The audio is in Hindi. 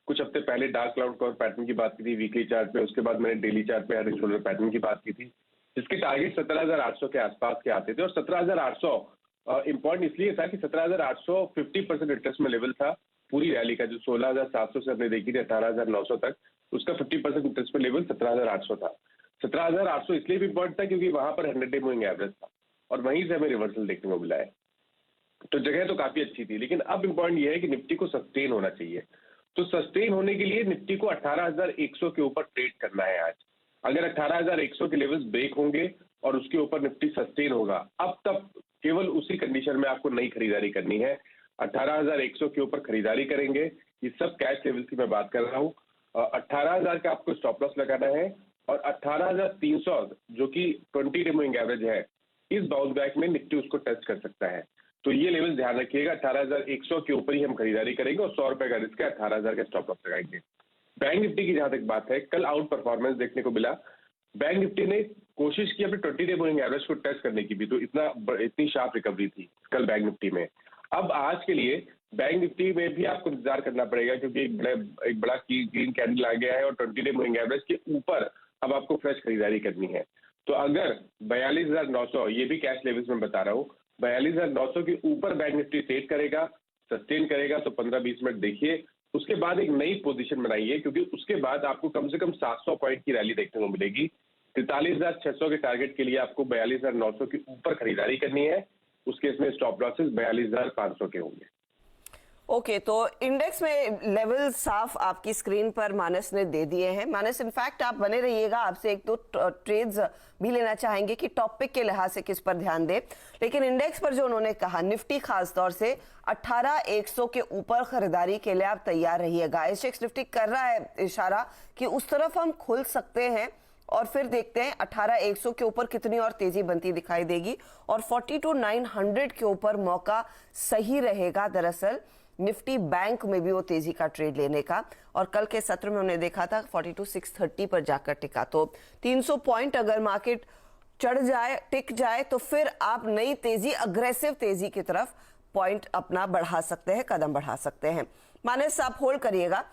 कुछ हफ्ते पहले डार्क क्लाउड कवर पैटर्न की बात की थी वीकली चार्ट पे, उसके बाद मैंने डेली चार्ट पे हेड एंड शोल्डर पैटर्न की बात की थी, जिसके टारगेट 17,800 के आसपास के आते थे। और 17,800 इंपॉर्टेंट इसलिए था कि 17,800 50% इंटरेस्ट में लेवल था पूरी रैली का, जो 16,700 से हमने देखी थी 18,900 तक, उसका 50% इंटरेस्ट में लेवल 17,800 था। 17,800 इसलिए भी इंपॉर्टेंट था क्योंकि वहां पर 100 डे मूविंग एवरेज था और वहीं से हमें रिवर्सल देखने को मिला है। तो जगह तो काफी अच्छी थी, लेकिन अब इंपॉर्टेंट ये है कि निफ्टी को सस्टेन होना चाहिए। तो सस्टेन होने के लिए निफ्टी को 18,100 के ऊपर ट्रेड करना है आज। अगर 18,100 के लेवल्स ब्रेक होंगे और उसके ऊपर निफ्टी सस्टेन होगा, अब तक केवल उसी कंडीशन में आपको नई खरीदारी करनी है। 18,100 के ऊपर खरीदारी करेंगे, ये सब कैश लेवल्स की मैं बात कर रहा हूँ। 18,000 का आपको स्टॉप लॉस लगाना है और 18,300 जो कि 20 डे मूविंग एवरेज है, इस बाउंस बैक में निफ्टी उसको टच कर सकता है। तो ये लेवल ध्यान रखिएगा, 18,100 के ऊपर ही हम खरीदारी करेंगे और 100 रुपए का रिस्क है, 18,000 का स्टॉप लॉस लगाएंगे। बैंक निफ्टी की जहां तक बात है, कल आउट परफॉर्मेंस देखने को मिला। बैंक निफ्टी ने कोशिश की अपने 20 डे मूविंग एवरेज को टच करने की भी, तो इतनी शार्प रिकवरी थी कल बैंक निफ्टी में। अब आज के लिए बैंक निफ्टी में भी आपको इंतजार करना पड़ेगा, क्योंकि एक बड़ा ग्रीन कैंडल आ गया है और 20 डे मूविंग एवरेज के ऊपर अब आपको फ्रेश खरीदारी करनी है। तो अगर 42,900, ये भी कैश लेवल्स में बता रहा हूँ, 42,900 के ऊपर बैंक निफ्टी ट्रेड करेगा, सस्टेन करेगा, तो 15-20 मिनट देखिए, उसके बाद एक नई पोजीशन बनाइए, क्योंकि उसके बाद आपको कम से कम 700 पॉइंट की रैली देखने को मिलेगी। 43,600 के टारगेट के लिए आपको 42,900 के ऊपर खरीदारी करनी है। उस केस में स्टॉप लॉसेस 42,500 के होंगे। ओके, तो इंडेक्स में लेवल साफ आपकी स्क्रीन पर मानस ने दे दिए हैं। मानस, इनफैक्ट आप बने रहिएगा, आपसे एक दो ट्रेड्स भी लेना चाहेंगे कि टॉपिक के लिहाज से किस पर ध्यान दे। लेकिन इंडेक्स पर जो उन्होंने कहा, निफ्टी खास तौर से 18,100 के ऊपर खरीदारी के लिए आप तैयार रहिएगा। एसएक्स निफ्टी कर रहा है इशारा कि उस तरफ हम खुल सकते हैं और फिर देखते हैं 18,100 के ऊपर कितनी और तेजी बनती दिखाई देगी और 42,900 के ऊपर मौका सही रहेगा दरअसल निफ्टी बैंक में भी वो तेजी का ट्रेड लेने का। और कल के सत्र में हमने देखा था 42,630 पर जाकर टिका। तो 300 पॉइंट अगर मार्केट चढ़ जाए, टिक जाए, तो फिर आप नई तेजी, अग्रेसिव तेजी की तरफ पॉइंट अपना बढ़ा सकते हैं, कदम बढ़ा सकते हैं। मानस, आप होल्ड करिएगा।